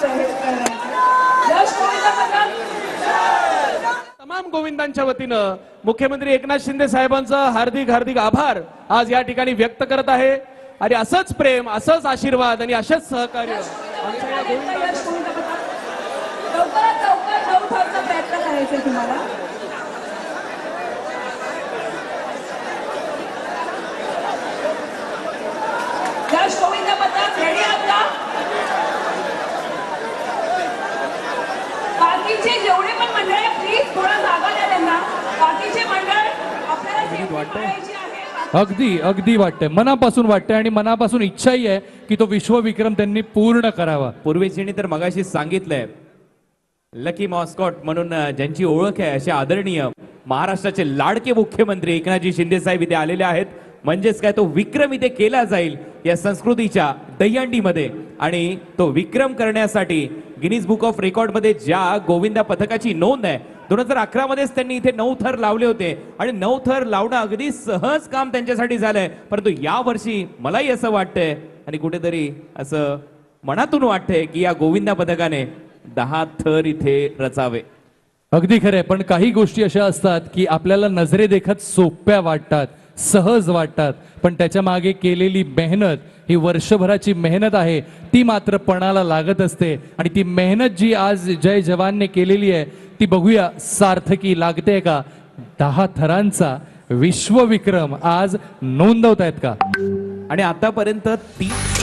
जाहीर करायचं. यश गोविंद पथक. तमाम गोविंदांच्या वतीनं मुख्यमंत्री एकनाथ शिंदे साहेबांचं हार्दिक हार्दिक आभार आज या ठिकाणी व्यक्त करत आहे. आणि असंच प्रेम, असंच आशीर्वाद आणि असंच सहकार्य आमच्या या गोविंदांना यश गोविंद पथक. लवकरात लवकर 9 थरचा प्रयत्न करायचा तुम्हाला. यश गोविंद पथक रेडी आहात का? बाकीचे जेवढे पण मंडळ आहे प्लीज थोडा जागा द्या त्यांना. बाकीचे मंडळ आपल्याला safety पाळायची आहे. अगदी अगदी वाटतंय, मनापासून वाटतंय आणि मनापासून इच्छाही आहे की तो विश्वविक्रम त्यांनी पूर्ण करावा. पूर्वीचीने तर मगाशी सांगितलंय, लकी मॉस्कॉट म्हणून ज्यांची ओळख आहे असे आदरणीय महाराष्ट्राचे लाडके मुख्यमंत्री एकनाथजी शिंदे साहेब इथे आलेले आहेत. म्हणजेच काय, तो विक्रम इथे केला जाईल या संस्कृतीच्या दहीहंडीमध्ये. आणि तो विक्रम करण्यासाठी गिनीज बुक ऑफ रेकॉर्ड मध्ये ज्या गोविंदा पथकाची नोंद आहे, 2011 मध्येच त्यांनी इथे 9 थर लावले होते आणि 9 थर लावणं अगदी सहज काम त्यांच्यासाठी झालंय. परंतु या वर्षी मलाही असं वाटतंय आणि कुठेतरी असं मनातून वाटतंय की या गोविंदा पथकाने 10 थर इथे रचावे. अगदी खरंय, पण काही गोष्टी अशा असतात की आपल्याला नजरे देखत सोप्या वाटतात, सहज वाटतात, पण त्याच्या मागे केलेली मेहनत, ही वर्षभराची मेहनत आहे, ती मात्र पणाला लागत असते. आणि ती मेहनत जी आज जय जवानने केलेली आहे ती बघूया सार्थकी लागते का. 10 थरांचा विश्वविक्रम आज नोंदवतायत का. आणि आतापर्यंत 30